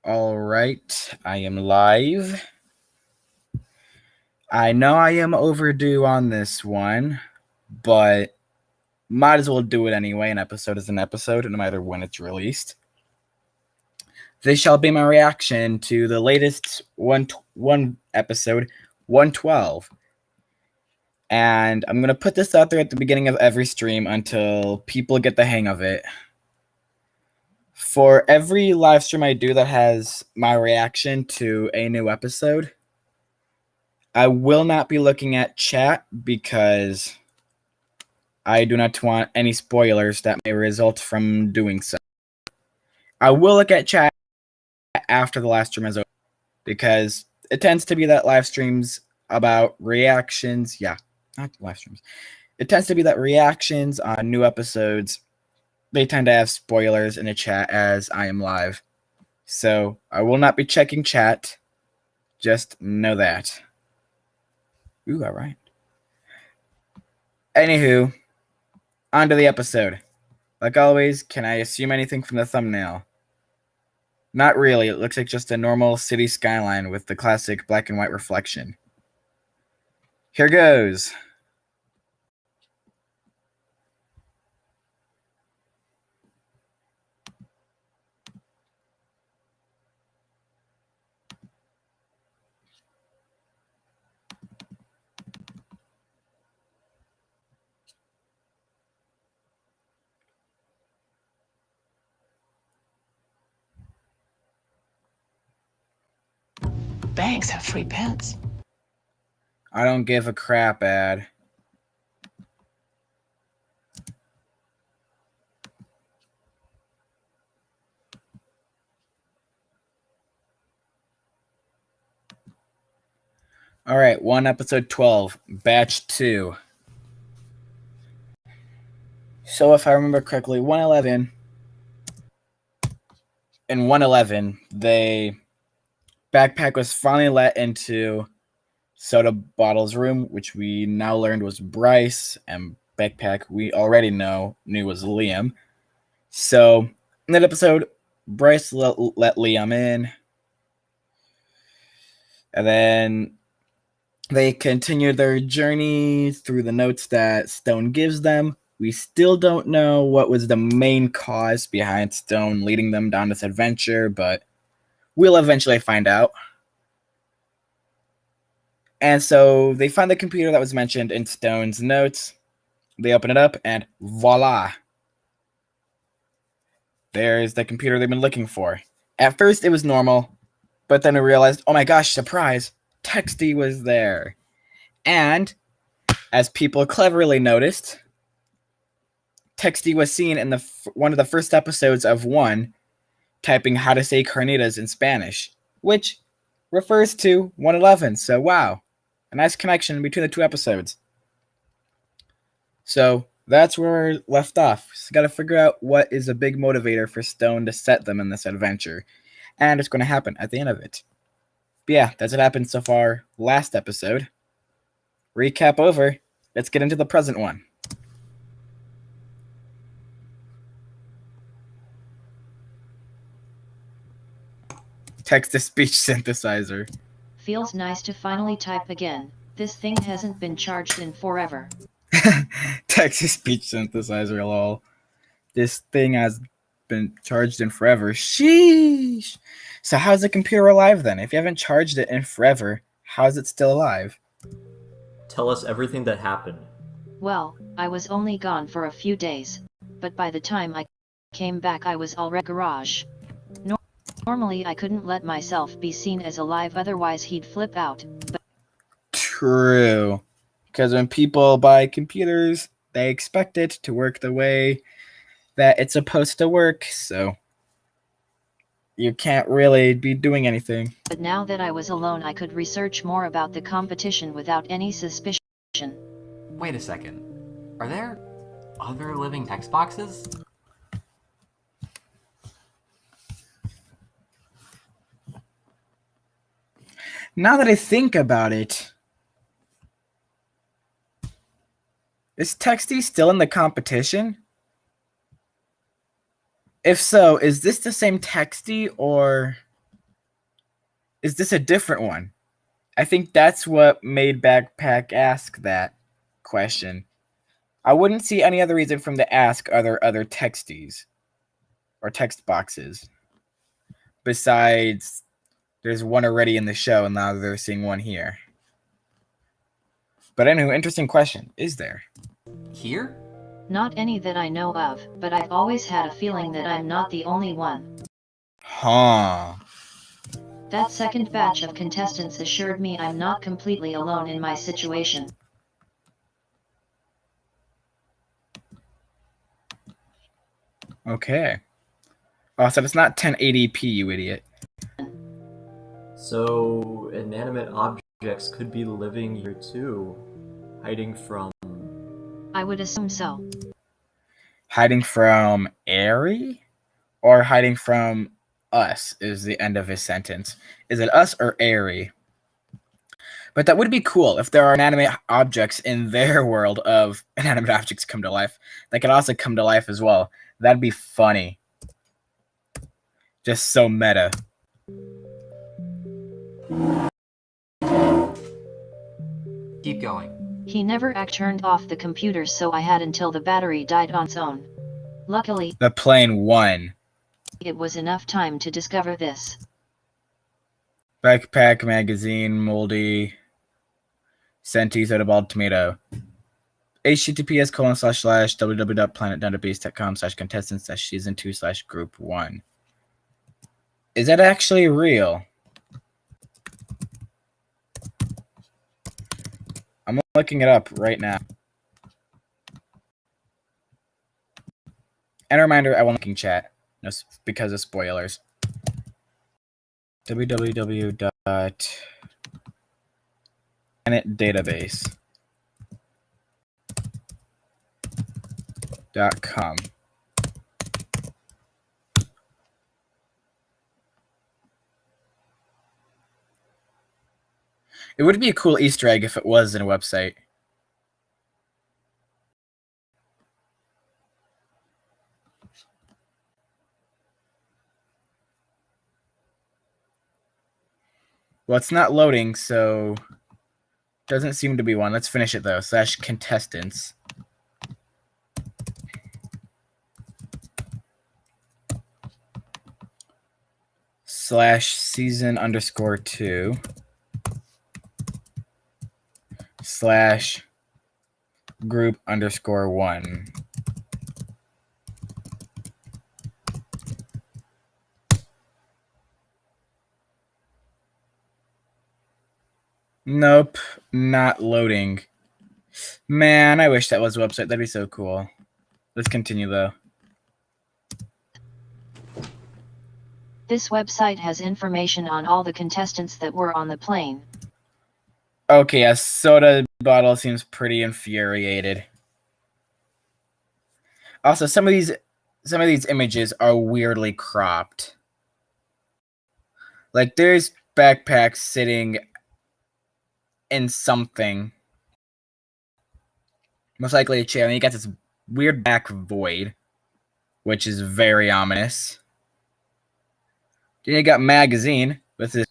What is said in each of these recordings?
All right, I am live. I know I am overdue on this one, but might as well do it anyway. An episode is an episode, no matter when it's released. This shall be my reaction to the latest one episode, 112. And I'm going to put this out there at the beginning of every stream until people get the hang of it. For every live stream I do that has my reaction to a new episode, I will not be looking at chat because I do not want any spoilers that may result from doing so. I will look at chat after the live stream is over because it tends to be that live streams about reactions. Yeah, not live streams. It tends to be that reactions on new episodes, they tend to have spoilers in the chat as I am live. So I will not be checking chat. Just know that. Ooh, all right. Anywho, on to the episode. Like always, can I assume anything from the thumbnail? Not really. It looks like just a normal city skyline with the classic black and white reflection. Here goes. Banks have free pens. I don't give a crap, ad. All right, episode 12, batch 2. So if I remember correctly, 111 in 111, Backpack was finally let into Soda Bottle's room, which we now learned was Bryce, and Backpack we already knew was Liam. So in that episode, Bryce let Liam in, and then they continued their journey through the notes that Stone gives them. We still don't know what was the main cause behind Stone leading them down this adventure, but we'll eventually find out. And so they find the computer that was mentioned in Stone's notes. They open it up, and voila. There's the computer they've been looking for. At first, it was normal, but then we realized, oh my gosh, surprise, Texty was there. And, as people cleverly noticed, Texty was seen in one of the first episodes of 1, typing how to say carnitas in Spanish, which refers to 111. So, wow, a nice connection between the two episodes. So, that's where we're left off. Just got to figure out what is a big motivator for Stone to set them in this adventure. And it's going to happen at the end of it. But yeah, that's what happened so far last episode. Recap over. Let's get into the present one. Text-to-speech synthesizer. Feels nice to finally type again. This thing hasn't been charged in forever. Text-to-speech synthesizer, lol. This thing has been charged in forever. Sheesh. So how's the computer alive then? If you haven't charged it in forever, how is it still alive? Tell us everything that happened. Well, I was only gone for a few days, but by the time I came back I was already in the garage. Normally I couldn't let myself be seen as alive, otherwise he'd flip out. But true. Because when people buy computers, they expect it to work the way that it's supposed to work, so you can't really be doing anything. But now that I was alone I could research more about the competition without any suspicion. Wait a second. Are there other living text boxes? Now that I think about it, is Texty still in the competition? If so, is this the same Texty or Is this a different one? I think that's what made Backpack ask that question. I wouldn't see any other reason from the ask other texties or text boxes. Besides, there's one already in the show, and now they're seeing one here. But anyway, interesting question. Is there? Here? Not any that I know of, but I've always had a feeling that I'm not the only one. Huh. That second batch of contestants assured me I'm not completely alone in my situation. Okay. Oh, so it's not 1080p, you idiot. So, inanimate objects could be living here too, hiding from... I would assume so. Hiding from Aerie? Or hiding from us is the end of his sentence. Is it us or Aerie? But that would be cool if there are inanimate objects in their world of inanimate objects come to life. That could also come to life as well. That'd be funny. Just so meta. Keep going. He never turned off the computer, so I had until the battery died on its own. Luckily, The plane won. it was enough time to discover this. Backpack Magazine, Moldy, Senti, Soda Tomato. https://www.planetdatabase.com/contestants/season2/group1. Is that actually real? I'm looking it up right now. And a reminder, I won't looking chat because of spoilers. www.planetdatabase.com. It would be a cool Easter egg if it was in a website. Well, it's not loading, so doesn't seem to be one. Let's finish it though. /contestants. /season_2. /group_1. Nope, not loading. Man, I wish that was a website. That'd be so cool. Let's continue though. This website has information on all the contestants that were on the plane. Okay, a soda bottle seems pretty infuriated. Also, some of these images are weirdly cropped. Like there's Backpack sitting in something. Most likely a chair, and you got this weird back void, which is very ominous. Then you got Magazine with this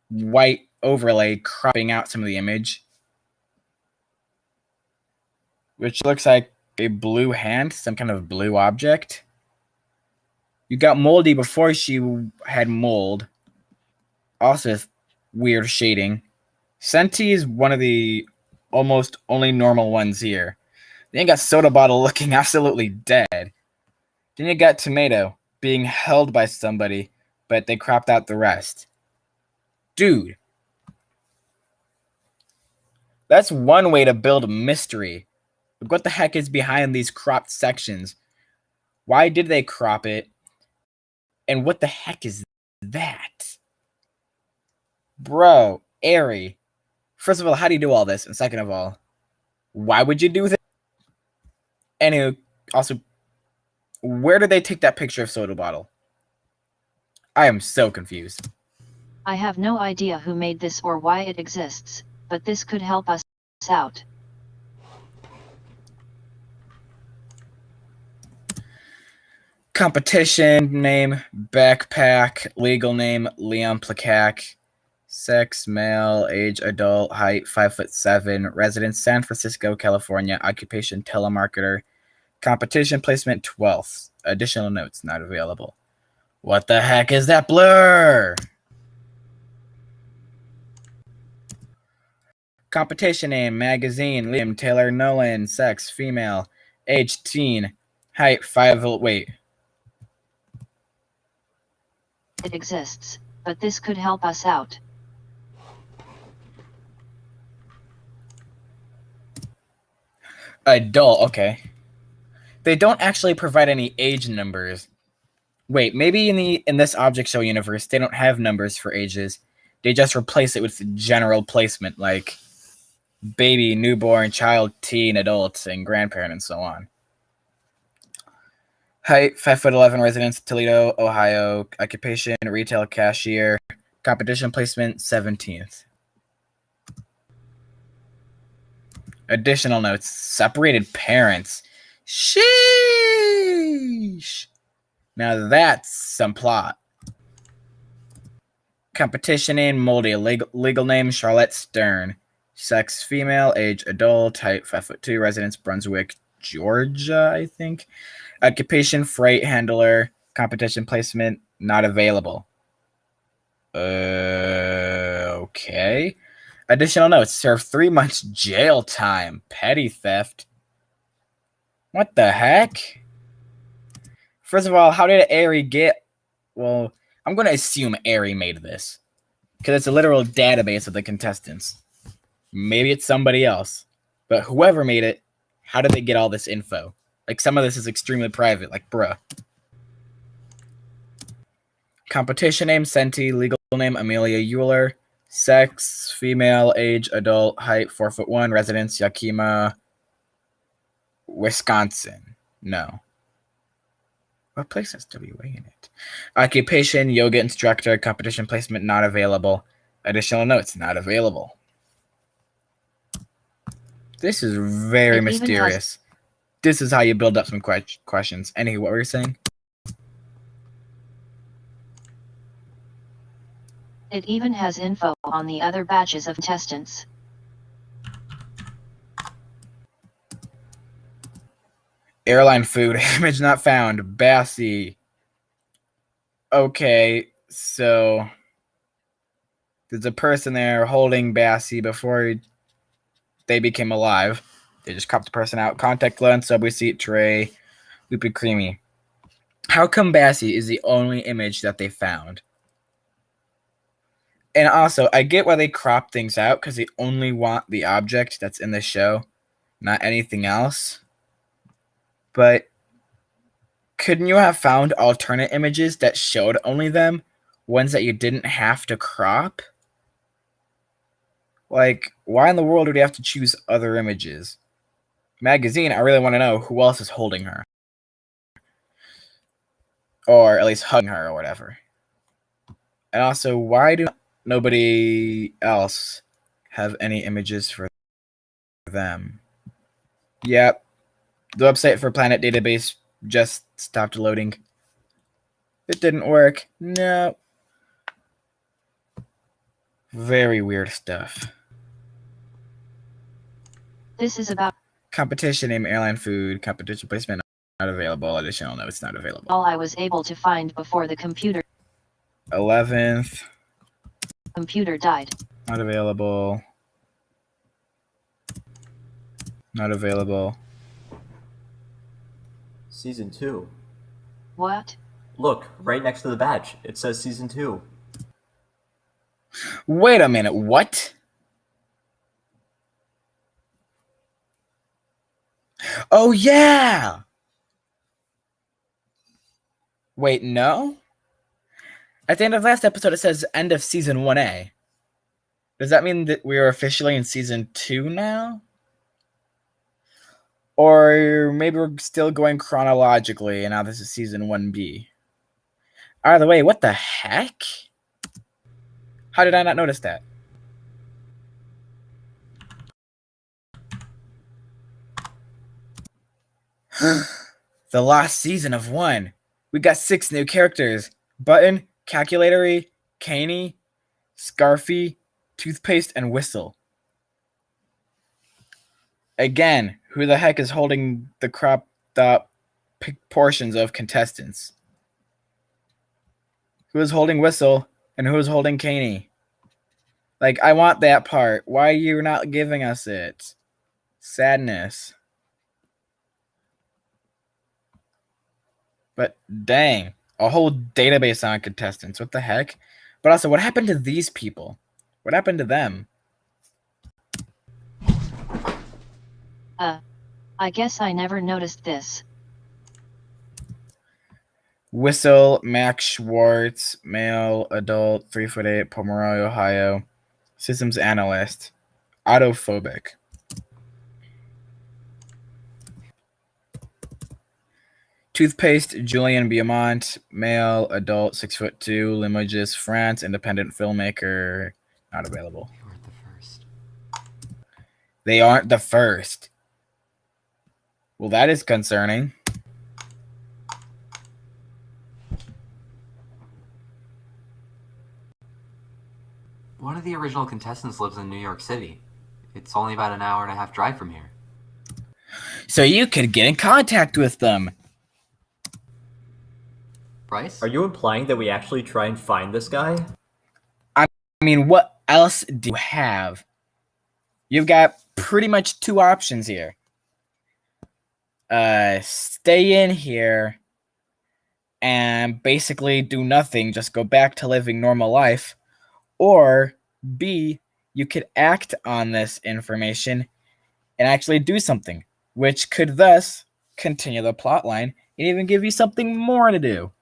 white overlay cropping out some of the image, which looks like a blue hand, some kind of blue object. You got Moldy before she had mold. Also weird shading. Senti is one of the almost only normal ones here. Then you got Soda Bottle looking absolutely dead. Then you got Tomato being held by somebody, but they cropped out the rest. Dude. That's one way to build a mystery. Like, what the heck is behind these cropped sections? Why did they crop it? And what the heck is that? Bro, Aerie. First of all, how do you do all this? And second of all, why would you do that? Anyway, also, where did they take that picture of Soda Bottle? I am so confused. I have no idea who made this or why it exists, but this could help us out. Competition name, backpack. Legal name, Leon Plakak. Sex, male. Age, adult. Height, 5'7". Residence, San Francisco, California. Occupation, telemarketer. Competition placement, 12th. Additional notes not available. What the heck is that blur? Competition name, magazine, Liam Taylor Nolan, sex, female, age, teen, height, 5, wait. It exists, but this could help us out. Adult, okay. They don't actually provide any age numbers. Wait, maybe in this object show universe, they don't have numbers for ages. They just replace it with general placement, like baby, newborn, child, teen, adult, and grandparent, and so on. Height, 5'11", residence, Toledo, Ohio. Occupation, retail cashier. Competition placement, 17th. Additional notes, separated parents. Sheesh. Now that's some plot. Competition name, Moldy. Legal name, Charlotte Stern. Sex, female. Age, adult. Height, 5'2". Residence, Brunswick, Georgia, I think. Occupation, freight handler. Competition placement, not available. Okay. Additional notes, serve 3 months jail time. Petty theft. What the heck? First of all, how did Ari get... Well, I'm going to assume Ari made this, because it's a literal database of the contestants. Maybe it's somebody else. But whoever made it, how did they get all this info? Like, some of this is extremely private, like, bruh. Competition name, Senti. Legal name, Amelia Euler. Sex, female. Age, adult. Height, 4'1". Residence, Yakima, Wisconsin. No. What place has WA in it? Occupation, yoga instructor. Competition placement, not available. Additional notes, not available. This is very mysterious. This is how you build up some questions. Anyway, what were you saying? It even has info on the other batches of contestants. Airline food. Image not found. Bassie. Okay, so there's a person there holding Bassie before they became alive. They just cropped the person out. Contact lens, Subway seat, tray, loopy creamy. How come Bassie is the only image that they found? And also, I get why they crop things out, because they only want the object that's in the show, not anything else. But couldn't you have found alternate images that showed only them? Ones that you didn't have to crop? Like, why in the world would you have to choose other images? Magazine, I really want to know who else is holding her. Or at least hugging her or whatever. And also, why do nobody else have any images for them? Yep. The website for Planet Database just stopped loading. It didn't work. No. Very weird stuff. This is about Competition name, airline food. Competition placement not available. Additional notes not available. all I was able to find before the computer 11th. died. Not available. Not available. Season 2. What? Look, right next to the badge. It says Season 2. Wait a minute. What? Oh, yeah. Wait, no? At the end of last episode, it says end of Season 1A. Does that mean that we are officially in Season 2 now? Or maybe we're still going chronologically, and now this is Season 1B. Either way, what the heck? How did I not notice that? The last season of 1. We got 6 new characters. Button, Calculatory, Caney, Scarfy, Toothpaste, and Whistle. Again, who the heck is holding the cropped up portions of contestants? Who is holding Whistle and who is holding Caney? Like, I want that part. Why are you not giving us it? Sadness. But dang, a whole database on contestants. What the heck? But also, what happened to these people? What happened to them? I guess I never noticed this. Whistle, Max Schwartz, male, adult, 3'8", Pomeroy, Ohio, systems analyst, autophobic. Toothpaste, Julian Beaumont, male, adult, 6'2", Limoges, France, independent filmmaker, not available. You weren't the first. They aren't the first. Well, that is concerning. One of the original contestants lives in New York City. It's only about an hour and a half drive from here. So you could get in contact with them. Bryce? Are you implying that we actually try and find this guy? I mean, what else do you have? You've got pretty much 2 options here. Stay in here and basically do nothing, just go back to living normal life. Or B, you could act on this information and actually do something, which could thus continue the plot line and even give you something more to do.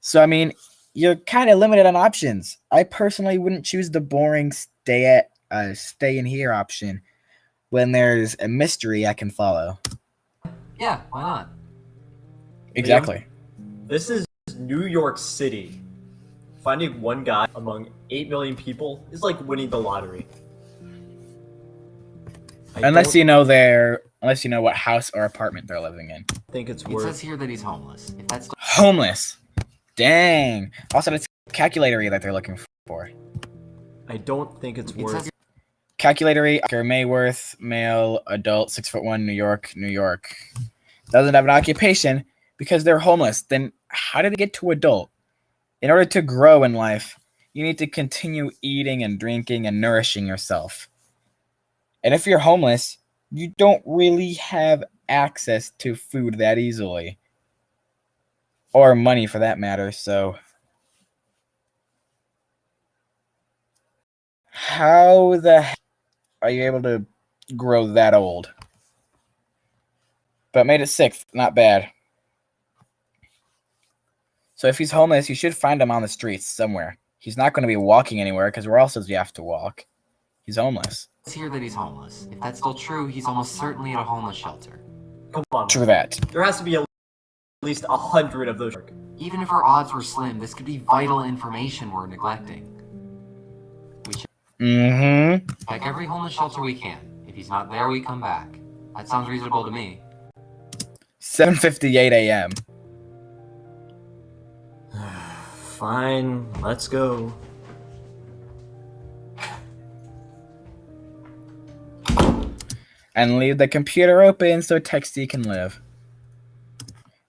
So, I mean, you're kind of limited on options. I personally wouldn't choose the boring stay in here option when there's a mystery I can follow. Yeah, why not? Exactly. This is New York City. Finding one guy among 8 million people is like winning the lottery. Unless you know what house or apartment they're living in. Think it's It worth. says here that he's homeless. If that's Homeless. Dang. Also, it's calculatory that they're looking for. I don't think it's it worth. says Calculatory, Oscar Mayworth, male, adult, 6'1", New York, New York. Doesn't have an occupation because they're homeless. Then how did they get to adult? In order to grow in life, you need to continue eating and drinking and nourishing yourself. And if you're homeless, you don't really have access to food that easily. Or money for that matter, so how the heck are you able to grow that old? But made it 6th, not bad. So if he's homeless, you should find him on the streets somewhere. He's not going to be walking anywhere because where else does he have to walk? He's homeless. It's here that he's homeless. If that's still true, he's almost certainly at a homeless shelter. Come on. True that. There has to be at least 100 of those. Even if our odds were slim, this could be vital information we're neglecting. We should Mm-hmm. check every homeless shelter we can. If he's not there, we come back. That sounds reasonable to me. 7:58 a.m. Fine, let's go. And leave the computer open so Texty can live.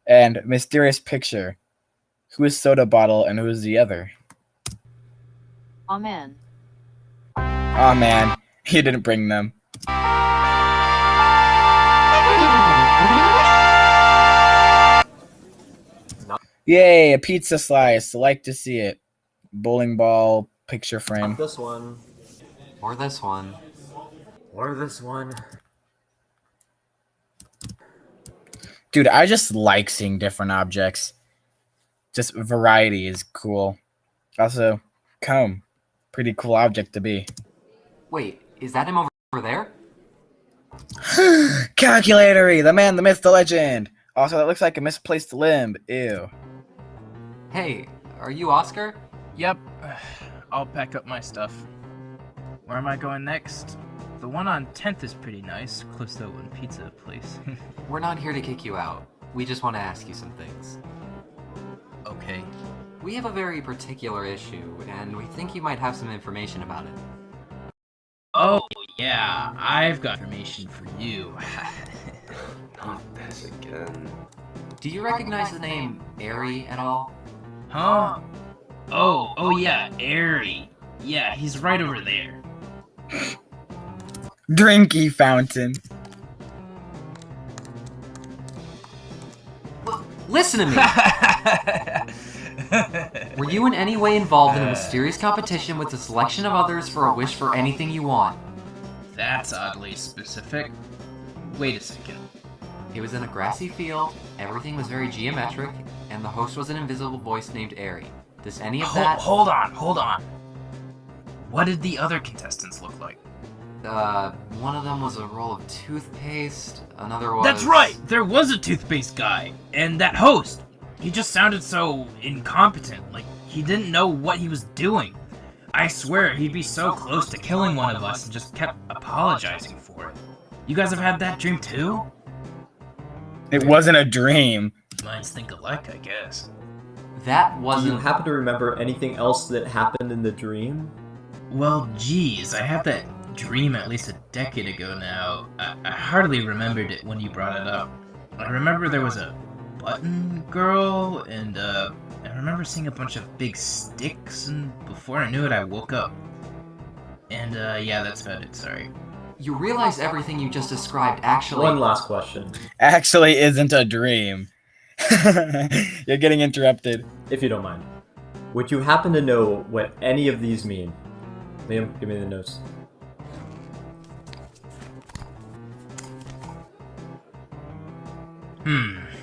And mysterious picture. Who is soda bottle and who is the other? Aw man. Aw man, he didn't bring them. Yay, a pizza slice. Like to see it. Bowling ball picture frame. Not this one. Or this one. Or this one. Dude, I just like seeing different objects. Just variety is cool. Also, comb. Pretty cool object to be. Wait, is that him over there? Calculatory, the man, the myth, the legend. Also, that looks like a misplaced limb. Ew. Hey, are you Oscar? Yep, I'll pack up my stuff. Where am I going next? The one on 10th is pretty nice, close to that one pizza place. We're not here to kick you out. We just want to ask you some things. Okay. We have a very particular issue, and we think you might have some information about it. Oh, yeah, I've got information for you. Not this again. Do you recognize the name Airy at all? Huh? Oh yeah, Airy. Yeah, he's right over there. Drinky fountain. Listen to me! Were you in any way involved in a mysterious competition with the selection of others for a wish for anything you want? That's oddly specific. Wait a second. It was in a grassy field, everything was very geometric, and the host was an invisible voice named Airy. Does any of that... Hold on. What did the other contestants look like? One of them was a roll of toothpaste, another was... That's right! There was a toothpaste guy! And that host! He just sounded so incompetent, like he didn't know what he was doing. I swear he'd be so close to killing one of us and just kept apologizing for it. You guys have had that dream too? It wasn't a dream. Minds think alike, I guess. That Do you wasn't... happen to remember anything else that happened in the dream? Well, geez, I had that dream at least a decade ago now. I hardly remembered it when you brought it up. I remember there was a button girl, and I remember seeing a bunch of big sticks, and before I knew it, I woke up. And yeah, that's about it, sorry. You realize everything you just described actually... One last question. Actually isn't a dream. You're getting interrupted. If you don't mind. Would you happen to know what any of these mean? Liam, give me the notes.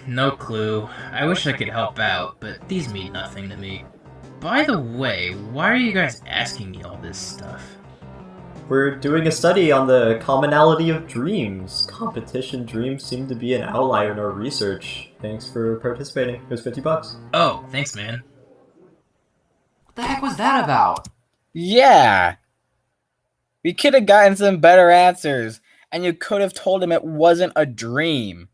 No clue. I wish I could help out, but these mean nothing to me. By the way, why are you guys asking me all this stuff? We're doing a study on the commonality of dreams. Competition dreams seem to be an outlier in our research. Thanks for participating. It was $50. Oh, thanks, man. What the heck was that about? Yeah. We could have gotten some better answers, and you could have told him it wasn't a dream.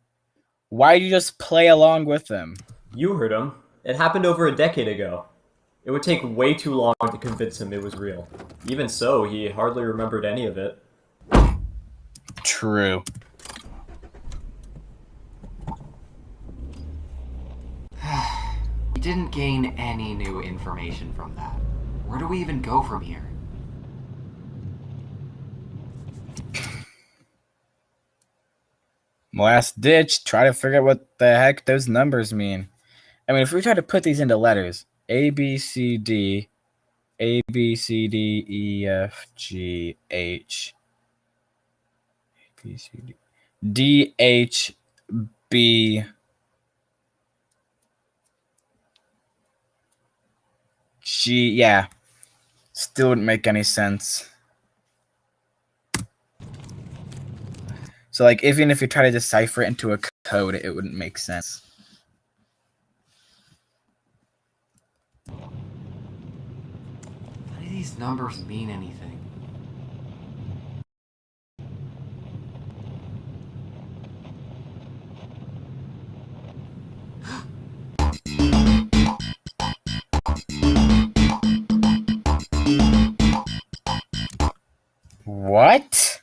Why did you just play along with him? You heard him. It happened over a decade ago. It would take way too long to convince him it was real. Even so, he hardly remembered any of it. True. We didn't gain any new information from that. Where do we even go from here? Last ditch, try to figure out what the heck those numbers mean. I mean, if we try to put these into letters, A, B, C, D, A, B, C, D, E, F, G, H, A, B, C, D, D, H, B, G, yeah. Still wouldn't make any sense. So, like, even if you try to decipher it into a code, it wouldn't make sense. None of these numbers mean anything. What?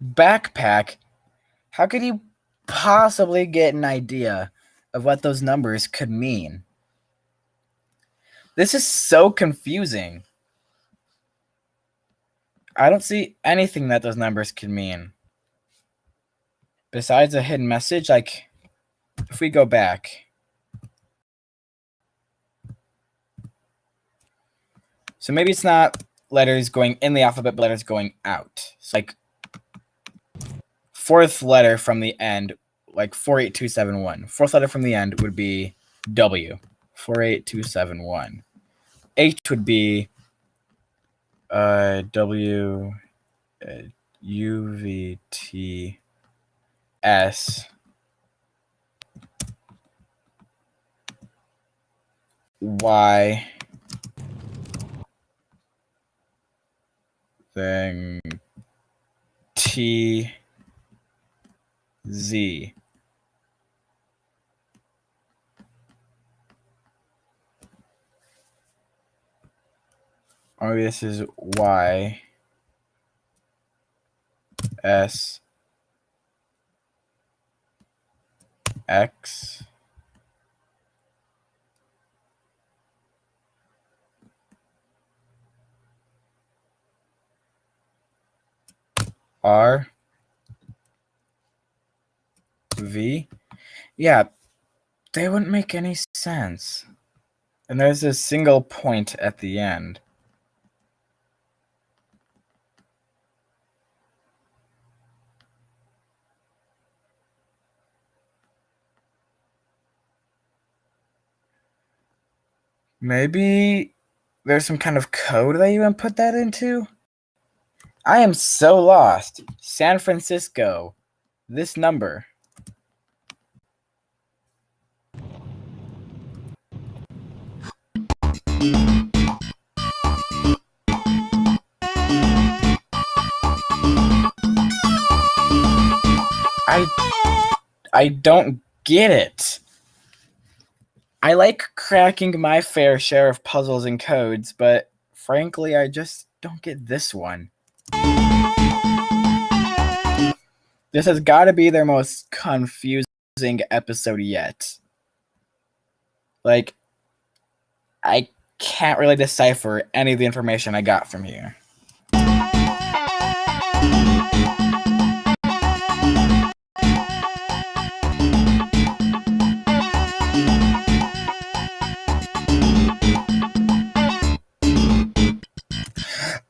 Backpack? How could he possibly get an idea of what those numbers could mean? This is so confusing. I don't see anything that those numbers could mean. Besides a hidden message, like, if we go back. So maybe it's not letters going in the alphabet, but letters going out. So like, fourth letter from the end, like 48271. Fourth letter from the end would be W. 48271. H would be W U V T S Y then T Z. Or this is Y. S. X. R. V. Yeah, they wouldn't make any sense. And there's a single point at the end. Maybe there's some kind of code that you input that into? I am so lost. San Francisco. This number. I don't get it. I like cracking my fair share of puzzles and codes, but frankly, I just don't get this one. This has got to be their most confusing episode yet. Like, I can't really decipher any of the information I got from here.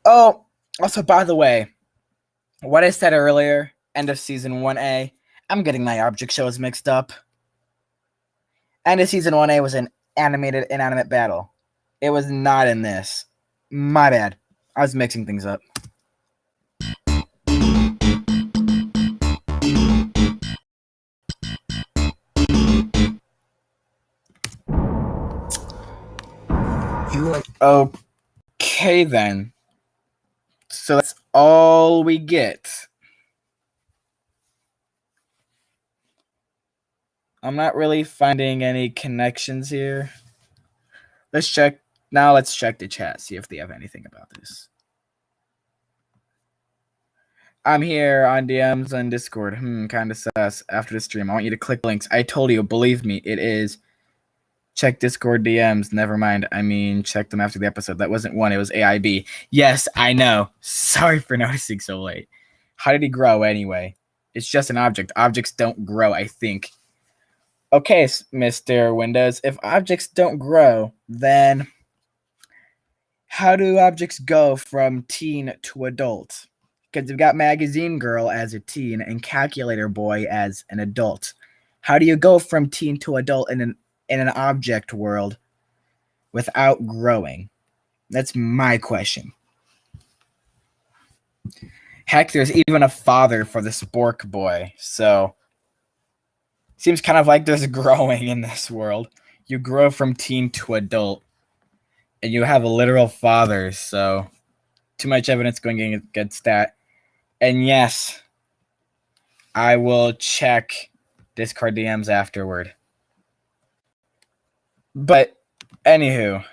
Oh, also, by the way, what I said earlier, end of season 1A, I'm getting my object shows mixed up. End of season 1A was an animated inanimate battle. It was not in this. My bad. I was mixing things up. Okay then. So that's all we get. I'm not really finding any connections here. Let's check the chat, see if they have anything about this. I'm here on DMs on Discord. Kind of sus. After the stream, I want you to click links. I told you, believe me, it is. Check Discord DMs. Never mind. I mean, check them after the episode. That wasn't one. It was AIB. Yes, I know. Sorry for noticing so late. How did he grow anyway? It's just an object. Objects don't grow, I think. Okay, Mr. Windows. If objects don't grow, then how do objects go from teen to adult? Because you've got Magazine Girl as a teen and Calculator Boy as an adult. How do you go from teen to adult in an object world without growing? That's my question. Heck, there's even a father for the Spork Boy, so seems kind of like there's growing in this world. You grow from teen to adult, and you have a literal father, so too much evidence going against that. And yes, I will check Discord DMs afterward. But, anywho.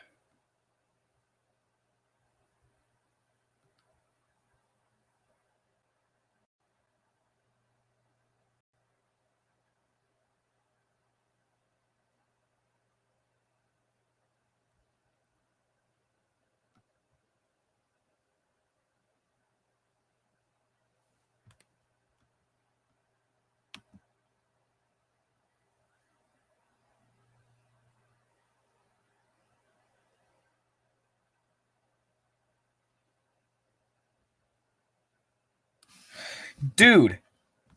Dude,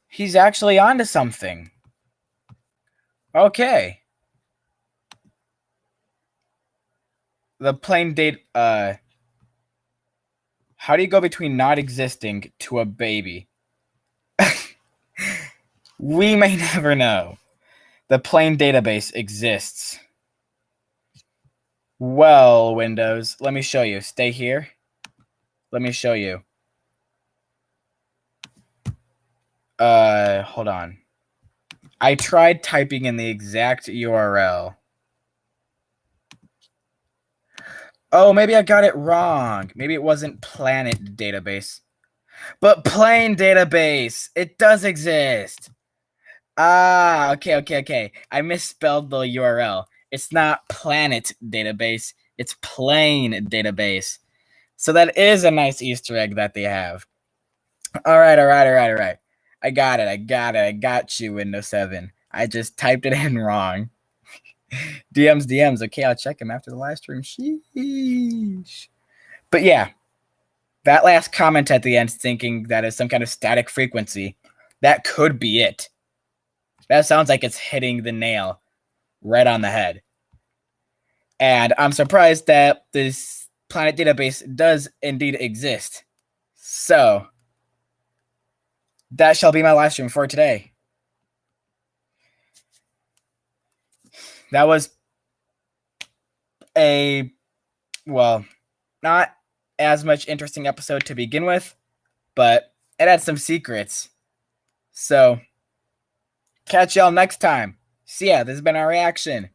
he's actually onto something. Okay. The plain date, how do you go between not existing to a baby? We may never know. The plain database exists. Well, Windows, let me show you. Stay here. Let me show you. Hold on. I tried typing in the exact URL. Oh, maybe I got it wrong. Maybe it wasn't Planet Database. But Plain Database! It does exist! Ah, okay. I misspelled the URL. It's not Planet Database. It's Plain Database. So that is a nice Easter egg that they have. All right. I got it. I got you, Windows 7. I just typed it in wrong. DMs. Okay, I'll check him after the live stream. Sheesh. But yeah, that last comment at the end thinking that is some kind of static frequency, that could be it. That sounds like it's hitting the nail right on the head. And I'm surprised that this Planet Database does indeed exist. So, that shall be my live stream for today. That was not as much interesting episode to begin with, but it had some secrets. So, catch y'all next time. See ya, this has been our reaction.